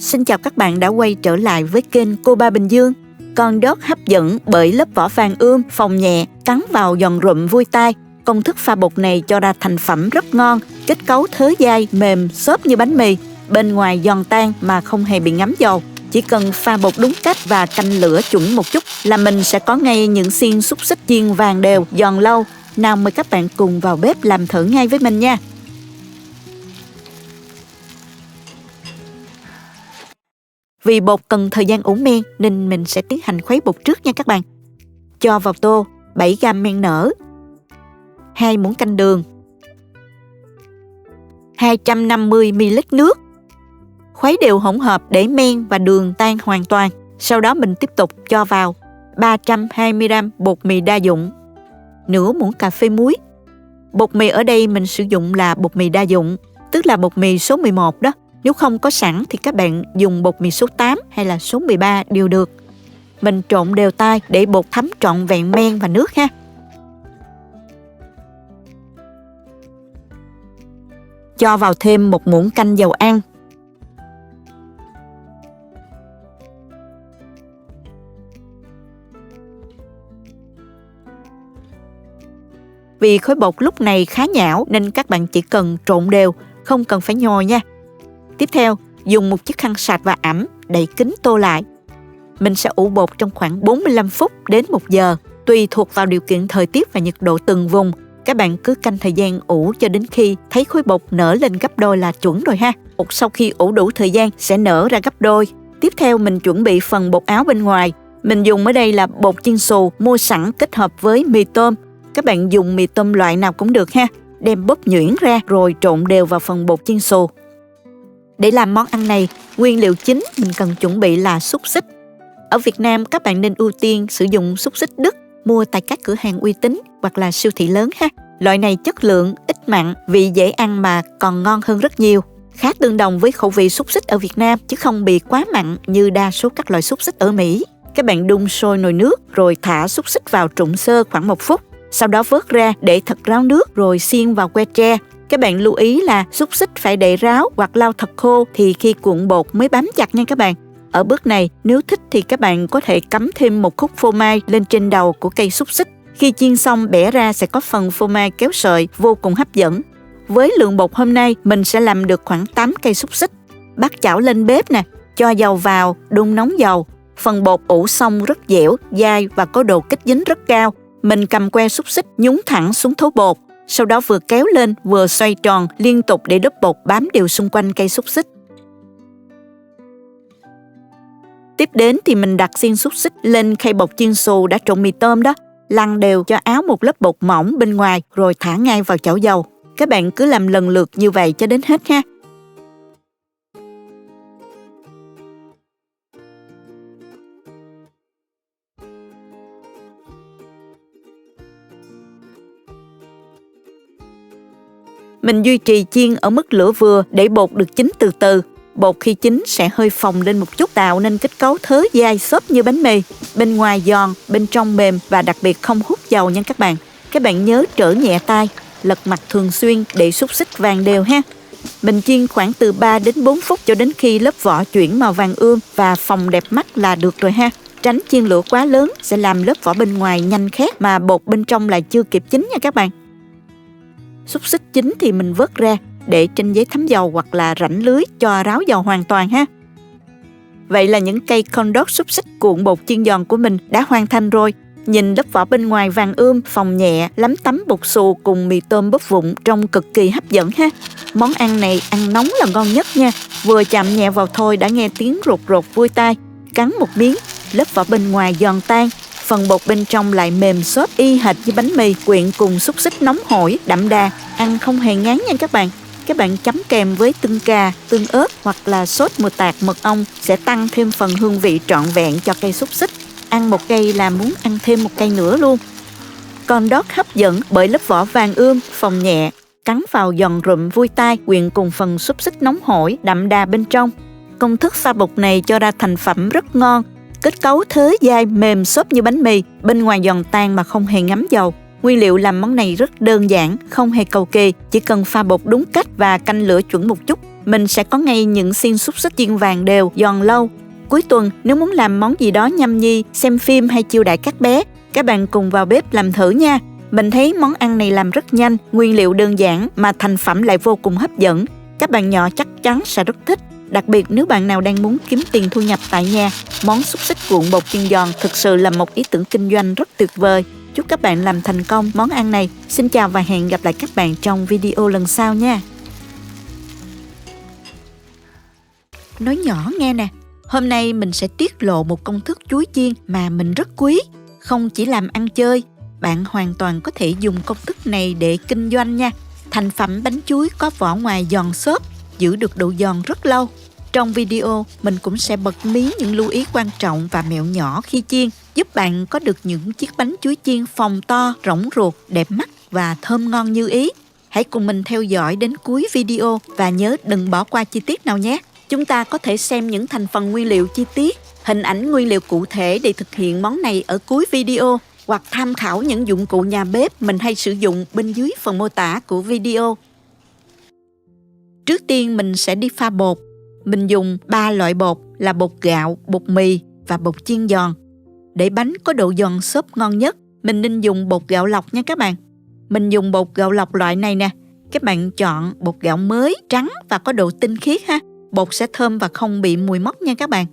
Xin chào các bạn đã quay trở lại với kênh Cô Ba Bình Dương. Con đốt hấp dẫn bởi lớp vỏ vàng ươm, phồng nhẹ, cắn vào giòn rụm vui tai. Công thức pha bột này cho ra thành phẩm rất ngon, kết cấu thớ dai, mềm, xốp như bánh mì, bên ngoài giòn tan mà không hề bị ngấm dầu. Chỉ cần pha bột đúng cách và canh lửa chuẩn một chút là mình sẽ có ngay những xiên xúc xích chiên vàng đều, giòn lâu. Nào mời các bạn cùng vào bếp làm thử ngay với mình nha. Vì bột cần thời gian ủ men nên mình sẽ tiến hành khuấy bột trước nha các bạn. Cho vào tô 7g men nở, 2 muỗng canh đường, 250ml nước. Khuấy đều hỗn hợp để men và đường tan hoàn toàn. Sau đó mình tiếp tục cho vào 320g bột mì đa dụng, nửa muỗng cà phê muối. Bột mì ở đây mình sử dụng là bột mì đa dụng, tức là bột mì số 11 đó. Nếu không có sẵn thì các bạn dùng bột mì số 8 hay là số 13 đều được. Mình trộn đều tay để bột thấm trọn vẹn men và nước ha. Cho vào thêm 1 muỗng canh dầu ăn. Vì khối bột lúc này khá nhão nên các bạn chỉ cần trộn đều, không cần phải nhồi nha. Tiếp theo, dùng một chiếc khăn sạch và ẩm đậy kín tô lại. Mình sẽ ủ bột trong khoảng 45 phút đến 1 giờ, tùy thuộc vào điều kiện thời tiết và nhiệt độ từng vùng. Các bạn cứ canh thời gian ủ cho đến khi thấy khối bột nở lên gấp đôi là chuẩn rồi ha. Bột sau khi ủ đủ thời gian sẽ nở ra gấp đôi. Tiếp theo mình chuẩn bị phần bột áo bên ngoài. Mình dùng ở đây là bột chiên xù mua sẵn kết hợp với mì tôm. Các bạn dùng mì tôm loại nào cũng được ha. Đem bóp nhuyễn ra rồi trộn đều vào phần bột chiên xù. Để làm món ăn này, nguyên liệu chính mình cần chuẩn bị là xúc xích. Ở Việt Nam các bạn nên ưu tiên sử dụng xúc xích Đức, mua tại các cửa hàng uy tín hoặc là siêu thị lớn ha. Loại này chất lượng, ít mặn, vị dễ ăn mà còn ngon hơn rất nhiều. Khá tương đồng với khẩu vị xúc xích ở Việt Nam chứ không bị quá mặn như đa số các loại xúc xích ở Mỹ. Các bạn đun sôi nồi nước rồi thả xúc xích vào trụng sơ khoảng 1 phút. Sau đó vớt ra để thật ráo nước rồi xiên vào que tre. Các bạn lưu ý là xúc xích phải để ráo hoặc lau thật khô thì khi cuộn bột mới bám chặt nha các bạn. Ở bước này, nếu thích thì các bạn có thể cắm thêm một khúc phô mai lên trên đầu của cây xúc xích. Khi chiên xong bẻ ra sẽ có phần phô mai kéo sợi vô cùng hấp dẫn. Với lượng bột hôm nay, mình sẽ làm được khoảng 8 cây xúc xích. Bắt chảo lên bếp nè, cho dầu vào, đun nóng dầu. Phần bột ủ xong rất dẻo, dai và có độ kết dính rất cao. Mình cầm que xúc xích nhúng thẳng xuống thố bột. Sau đó vừa kéo lên vừa xoay tròn liên tục để lớp bột bám đều xung quanh cây xúc xích. Tiếp đến thì mình đặt xiên xúc xích lên khay bột chiên xù đã trộn mì tôm đó. Lăn đều cho áo một lớp bột mỏng bên ngoài rồi thả ngay vào chảo dầu. Các bạn cứ làm lần lượt như vậy cho đến hết ha. Mình duy trì chiên ở mức lửa vừa để bột được chín từ từ. Bột khi chín sẽ hơi phồng lên một chút tạo nên kết cấu thớ dai xốp như bánh mì. Bên ngoài giòn, bên trong mềm và đặc biệt không hút dầu nha các bạn. Các bạn nhớ trở nhẹ tay, lật mặt thường xuyên để xúc xích vàng đều ha. Mình chiên khoảng từ 3 đến 4 phút cho đến khi lớp vỏ chuyển màu vàng ươm và phồng đẹp mắt là được rồi ha. Tránh chiên lửa quá lớn sẽ làm lớp vỏ bên ngoài nhanh khét mà bột bên trong lại chưa kịp chín nha các bạn. Xúc xích chín thì mình vớt ra để trên giấy thấm dầu hoặc là rãnh lưới cho ráo dầu hoàn toàn ha. Vậy là những cây corn dog xúc xích cuộn bột chiên giòn của mình đã hoàn thành rồi. Nhìn lớp vỏ bên ngoài vàng ươm, phồng nhẹ, lấm tấm bột xù cùng mì tôm bóp vụn trông cực kỳ hấp dẫn ha. Món ăn này ăn nóng là ngon nhất nha. Vừa chạm nhẹ vào thôi đã nghe tiếng rột rột vui tai. Cắn một miếng, lớp vỏ bên ngoài giòn tan, phần bột bên trong lại mềm xốp y hệt như bánh mì quyện cùng xúc xích nóng hổi, đậm đà, ăn không hề ngán nha các bạn. Các bạn chấm kèm với tương cà, tương ớt hoặc là sốt mù tạt mật ong sẽ tăng thêm phần hương vị trọn vẹn cho cây xúc xích. Ăn một cây là muốn ăn thêm một cây nữa luôn. Corn dog hấp dẫn bởi lớp vỏ vàng ươm, phồng nhẹ, cắn vào giòn rụm vui tai quyện cùng phần xúc xích nóng hổi, đậm đà bên trong. Công thức pha bột này cho ra thành phẩm rất ngon. Kết cấu thớ dai mềm xốp như bánh mì, bên ngoài giòn tan mà không hề ngấm dầu. Nguyên liệu làm món này rất đơn giản, không hề cầu kỳ, chỉ cần pha bột đúng cách và canh lửa chuẩn một chút. mình sẽ có ngay những xiên xúc xích chiên vàng đều, giòn lâu. Cuối tuần, nếu muốn làm món gì đó nhâm nhi, xem phim hay chiêu đãi các bé, các bạn cùng vào bếp làm thử nha. Mình thấy món ăn này làm rất nhanh, nguyên liệu đơn giản mà thành phẩm lại vô cùng hấp dẫn. Các bạn nhỏ chắc chắn sẽ rất thích. Đặc biệt nếu bạn nào đang muốn kiếm tiền thu nhập tại nhà, món xúc xích cuộn bột chiên giòn thực sự là một ý tưởng kinh doanh rất tuyệt vời. Chúc các bạn làm thành công món ăn này. Xin chào và hẹn gặp lại các bạn trong video lần sau nha. Nói nhỏ nghe nè, hôm nay mình sẽ tiết lộ một công thức chuối chiên mà mình rất quý. Không chỉ làm ăn chơi, bạn hoàn toàn có thể dùng công thức này để kinh doanh nha. Thành phẩm bánh chuối có vỏ ngoài giòn xốp, giữ được độ giòn rất lâu. Trong video, mình cũng sẽ bật mí những lưu ý quan trọng và mẹo nhỏ khi chiên, giúp bạn có được những chiếc bánh chuối chiên phồng to, rỗng ruột, đẹp mắt và thơm ngon như ý. Hãy cùng mình theo dõi đến cuối video và nhớ đừng bỏ qua chi tiết nào nhé. Chúng ta có thể xem những thành phần nguyên liệu chi tiết, hình ảnh nguyên liệu cụ thể để thực hiện món này ở cuối video, hoặc tham khảo những dụng cụ nhà bếp mình hay sử dụng bên dưới phần mô tả của video. Trước tiên mình sẽ đi pha bột. Mình dùng 3 loại bột là bột gạo, bột mì và bột chiên giòn. Để bánh có độ giòn xốp ngon nhất, mình nên dùng bột gạo lọc nha các bạn. Mình dùng bột gạo lọc loại này nè. Các bạn chọn bột gạo mới, trắng và có độ tinh khiết ha. Bột sẽ thơm và không bị mùi mốc nha các bạn.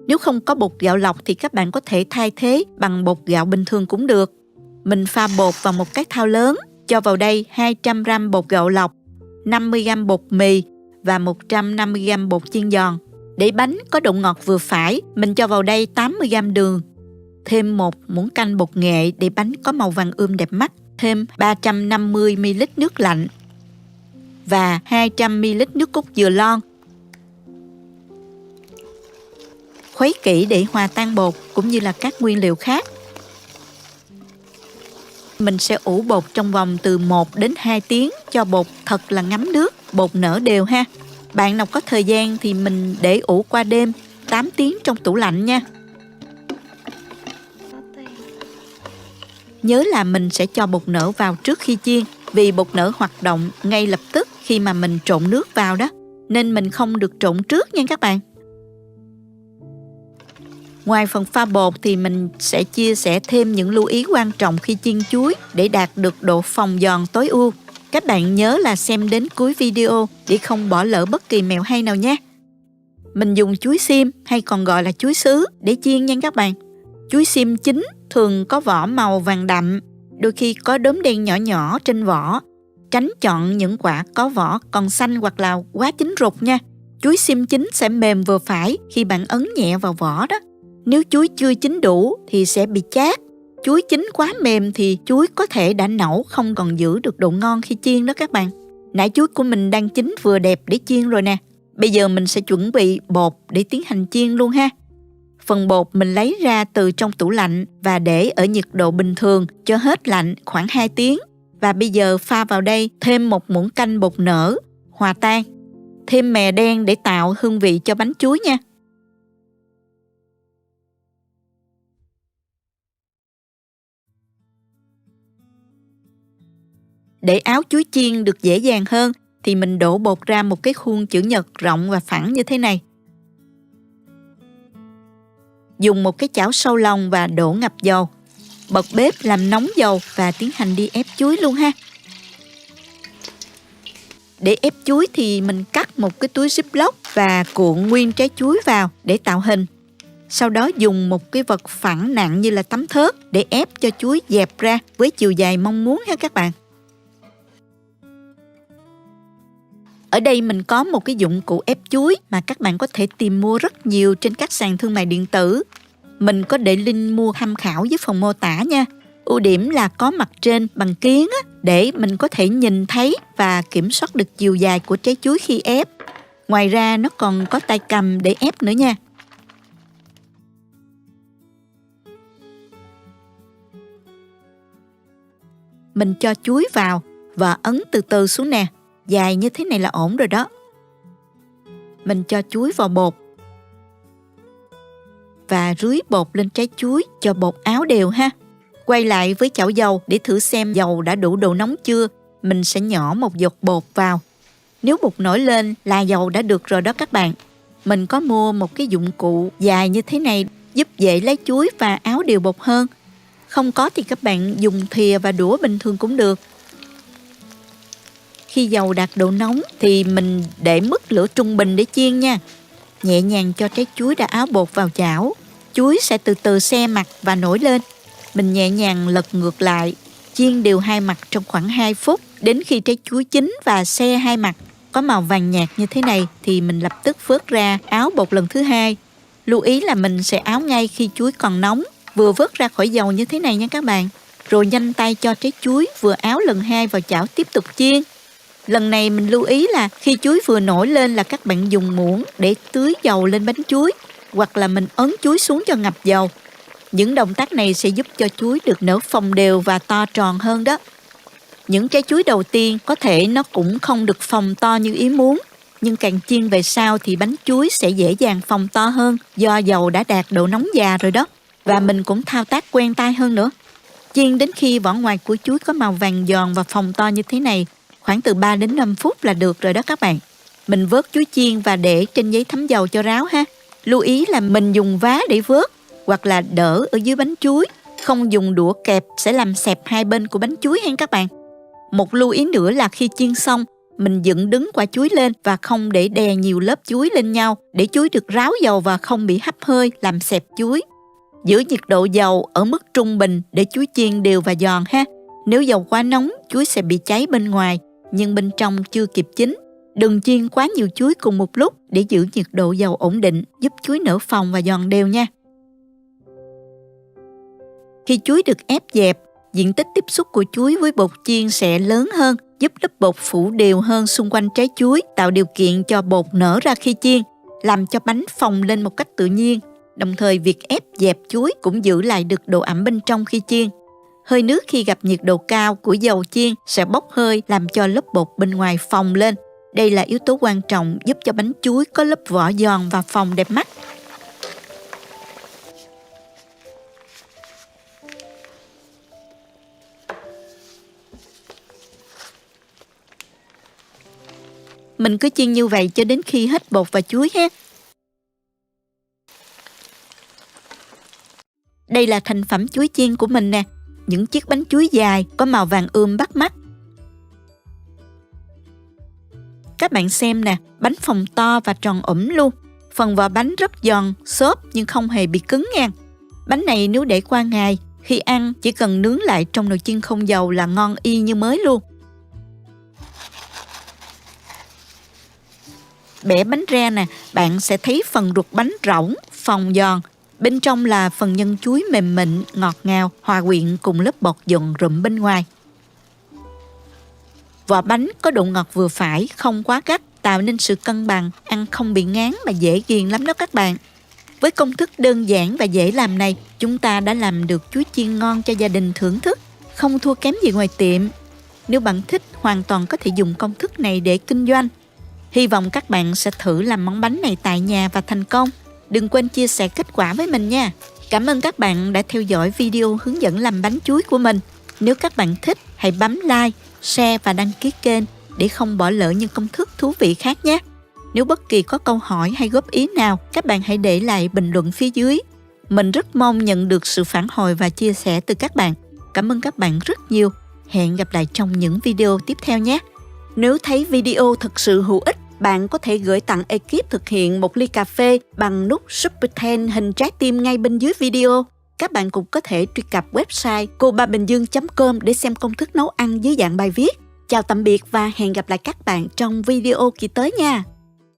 Nếu không có bột gạo lọc thì các bạn có thể thay thế bằng bột gạo bình thường cũng được. Mình pha bột vào một cái thau lớn, cho vào đây 200g bột gạo lọc, 50g bột mì và 150g bột chiên giòn. Để bánh có độ ngọt vừa phải, mình cho vào đây 80g đường. Thêm 1 muỗng canh bột nghệ để bánh có màu vàng ươm đẹp mắt. Thêm 350ml nước lạnh và 200ml nước cốt dừa lon. Khuấy kỹ để hòa tan bột cũng như là các nguyên liệu khác. Mình sẽ ủ bột trong vòng từ 1 đến 2 tiếng cho bột thật là ngấm nước, bột nở đều ha. Bạn nào có thời gian thì mình để ủ qua đêm 8 tiếng trong tủ lạnh nha. Nhớ là mình sẽ cho bột nở vào trước khi chiên, vì bột nở hoạt động ngay lập tức khi mà mình trộn nước vào đó, nên mình không được trộn trước nha các bạn. Ngoài phần pha bột thì mình sẽ chia sẻ thêm những lưu ý quan trọng khi chiên chuối để đạt được độ phồng giòn tối ưu. Các bạn nhớ là xem đến cuối video để không bỏ lỡ bất kỳ mẹo hay nào nhé. Mình dùng chuối xiêm hay còn gọi là chuối sứ để chiên nha các bạn. Chuối xiêm chín thường có vỏ màu vàng đậm, đôi khi có đốm đen nhỏ nhỏ trên vỏ. Tránh chọn những quả có vỏ còn xanh hoặc là quá chín rụt nha. Chuối xiêm chín sẽ mềm vừa phải khi bạn ấn nhẹ vào vỏ đó. Nếu chuối chưa chín đủ thì sẽ bị chát. Chuối chín quá mềm thì chuối có thể đã nẩu, không còn giữ được độ ngon khi chiên đó các bạn. Nãy chuối của mình đang chín vừa đẹp để chiên rồi nè. Bây giờ mình sẽ chuẩn bị bột để tiến hành chiên luôn ha. Phần bột mình lấy ra từ trong tủ lạnh và để ở nhiệt độ bình thường cho hết lạnh khoảng 2 tiếng. Và bây giờ pha vào đây thêm 1 muỗng canh bột nở, hòa tan. Thêm mè đen để tạo hương vị cho bánh chuối nha. Để áo chuối chiên được dễ dàng hơn thì mình đổ bột ra một cái khuôn chữ nhật rộng và phẳng như thế này. Dùng một cái chảo sâu lòng và đổ ngập dầu. Bật bếp làm nóng dầu và tiến hành đi ép chuối luôn ha. Để ép chuối thì mình cắt một cái túi ziplock và cuộn nguyên trái chuối vào để tạo hình. Sau đó dùng một cái vật phẳng nặng như là tấm thớt để ép cho chuối dẹp ra với chiều dài mong muốn ha các bạn. Ở đây mình có một cái dụng cụ ép chuối mà các bạn có thể tìm mua rất nhiều trên các sàn thương mại điện tử. Mình có để link mua tham khảo dưới phần mô tả nha. Ưu điểm là có mặt trên bằng kiếng để mình có thể nhìn thấy và kiểm soát được chiều dài của trái chuối khi ép. Ngoài ra nó còn có tay cầm để ép nữa nha. Mình cho chuối vào và ấn từ từ xuống nè. Dài như thế này là ổn rồi đó. Mình cho chuối vào bột và rưới bột lên trái chuối cho bột áo đều ha. Quay lại với chảo dầu để thử xem dầu đã đủ độ nóng chưa. Mình sẽ nhỏ một giọt bột vào. Nếu bột nổi lên là dầu đã được rồi đó các bạn. Mình có mua một cái dụng cụ dài như thế này giúp dễ lấy chuối và áo đều bột hơn. Không có thì các bạn dùng thìa và đũa bình thường cũng được. Khi dầu đạt độ nóng thì mình để mức lửa trung bình để chiên nha. Nhẹ nhàng cho trái chuối đã áo bột vào chảo. Chuối sẽ từ từ xe mặt và nổi lên. Mình nhẹ nhàng lật ngược lại, chiên đều hai mặt trong khoảng 2 phút. Đến khi trái chuối chín và xe hai mặt có màu vàng nhạt như thế này thì mình lập tức vớt ra áo bột lần thứ hai. Lưu ý là mình sẽ áo ngay khi chuối còn nóng, vừa vớt ra khỏi dầu như thế này nha các bạn. Rồi nhanh tay cho trái chuối vừa áo lần 2 vào chảo tiếp tục chiên. Lần này mình lưu ý là khi chuối vừa nổi lên là các bạn dùng muỗng để tưới dầu lên bánh chuối, hoặc là mình ấn chuối xuống cho ngập dầu. Những động tác này sẽ giúp cho chuối được nở phồng đều và to tròn hơn đó. Những trái chuối đầu tiên có thể nó cũng không được phồng to như ý muốn, nhưng càng chiên về sau thì bánh chuối sẽ dễ dàng phồng to hơn do dầu đã đạt độ nóng già rồi đó. Và mình cũng thao tác quen tay hơn nữa. Chiên đến khi vỏ ngoài của chuối có màu vàng giòn và phồng to như thế này, khoảng từ 3 đến 5 phút là được rồi đó các bạn. Mình vớt chuối chiên và để trên giấy thấm dầu cho ráo ha. Lưu ý là mình dùng vá để vớt hoặc là đỡ ở dưới bánh chuối. Không dùng đũa kẹp sẽ làm xẹp hai bên của bánh chuối hen các bạn. Một lưu ý nữa là khi chiên xong, mình dựng đứng quả chuối lên và không để đè nhiều lớp chuối lên nhau để chuối được ráo dầu và không bị hấp hơi làm xẹp chuối. Giữ nhiệt độ dầu ở mức trung bình để chuối chiên đều và giòn ha. Nếu dầu quá nóng, chuối sẽ bị cháy bên ngoài nhưng bên trong chưa kịp chín. Đừng chiên quá nhiều chuối cùng một lúc để giữ nhiệt độ dầu ổn định, giúp chuối nở phồng và giòn đều nha. Khi chuối được ép dẹp, diện tích tiếp xúc của chuối với bột chiên sẽ lớn hơn, giúp lớp bột phủ đều hơn xung quanh trái chuối, tạo điều kiện cho bột nở ra khi chiên, làm cho bánh phồng lên một cách tự nhiên. Đồng thời việc ép dẹp chuối cũng giữ lại được độ ẩm bên trong khi chiên. Hơi nước khi gặp nhiệt độ cao của dầu chiên sẽ bốc hơi làm cho lớp bột bên ngoài phồng lên. Đây là yếu tố quan trọng giúp cho bánh chuối có lớp vỏ giòn và phồng đẹp mắt. Mình cứ chiên như vậy cho đến khi hết bột và chuối ha. Đây là thành phẩm chuối chiên của mình nè. Những chiếc bánh chuối dài có màu vàng ươm bắt mắt. Các bạn xem nè, bánh phồng to và tròn ủng luôn. Phần vỏ bánh rất giòn, xốp nhưng không hề bị cứng nha. Bánh này nếu để qua ngày, khi ăn chỉ cần nướng lại trong nồi chiên không dầu là ngon y như mới luôn. Bẻ bánh ra nè, bạn sẽ thấy phần ruột bánh rỗng, phồng giòn. Bên trong là phần nhân chuối mềm mịn, ngọt ngào, hòa quyện cùng lớp bọt giòn rụm bên ngoài. Vỏ bánh có độ ngọt vừa phải, không quá gắt, tạo nên sự cân bằng, ăn không bị ngán mà dễ ghiền lắm đó các bạn. Với công thức đơn giản và dễ làm này, chúng ta đã làm được chuối chiên ngon cho gia đình thưởng thức, không thua kém gì ngoài tiệm. Nếu bạn thích, hoàn toàn có thể dùng công thức này để kinh doanh. Hy vọng các bạn sẽ thử làm món bánh này tại nhà và thành công. Đừng quên chia sẻ kết quả với mình nha. Cảm ơn các bạn đã theo dõi video hướng dẫn làm bánh chuối của mình. Nếu các bạn thích, hãy bấm like, share và đăng ký kênh để không bỏ lỡ những công thức thú vị khác nhé. Nếu bất kỳ có câu hỏi hay góp ý nào, các bạn hãy để lại bình luận phía dưới. Mình rất mong nhận được sự phản hồi và chia sẻ từ các bạn. Cảm ơn các bạn rất nhiều. Hẹn gặp lại trong những video tiếp theo nhé. Nếu thấy video thực sự hữu ích, bạn có thể gửi tặng ekip thực hiện một ly cà phê bằng nút Super Thanks hình trái tim ngay bên dưới video. Các bạn cũng có thể truy cập website cobabinhdương.com để xem công thức nấu ăn dưới dạng bài viết. Chào tạm biệt và hẹn gặp lại các bạn trong video kỳ tới nha.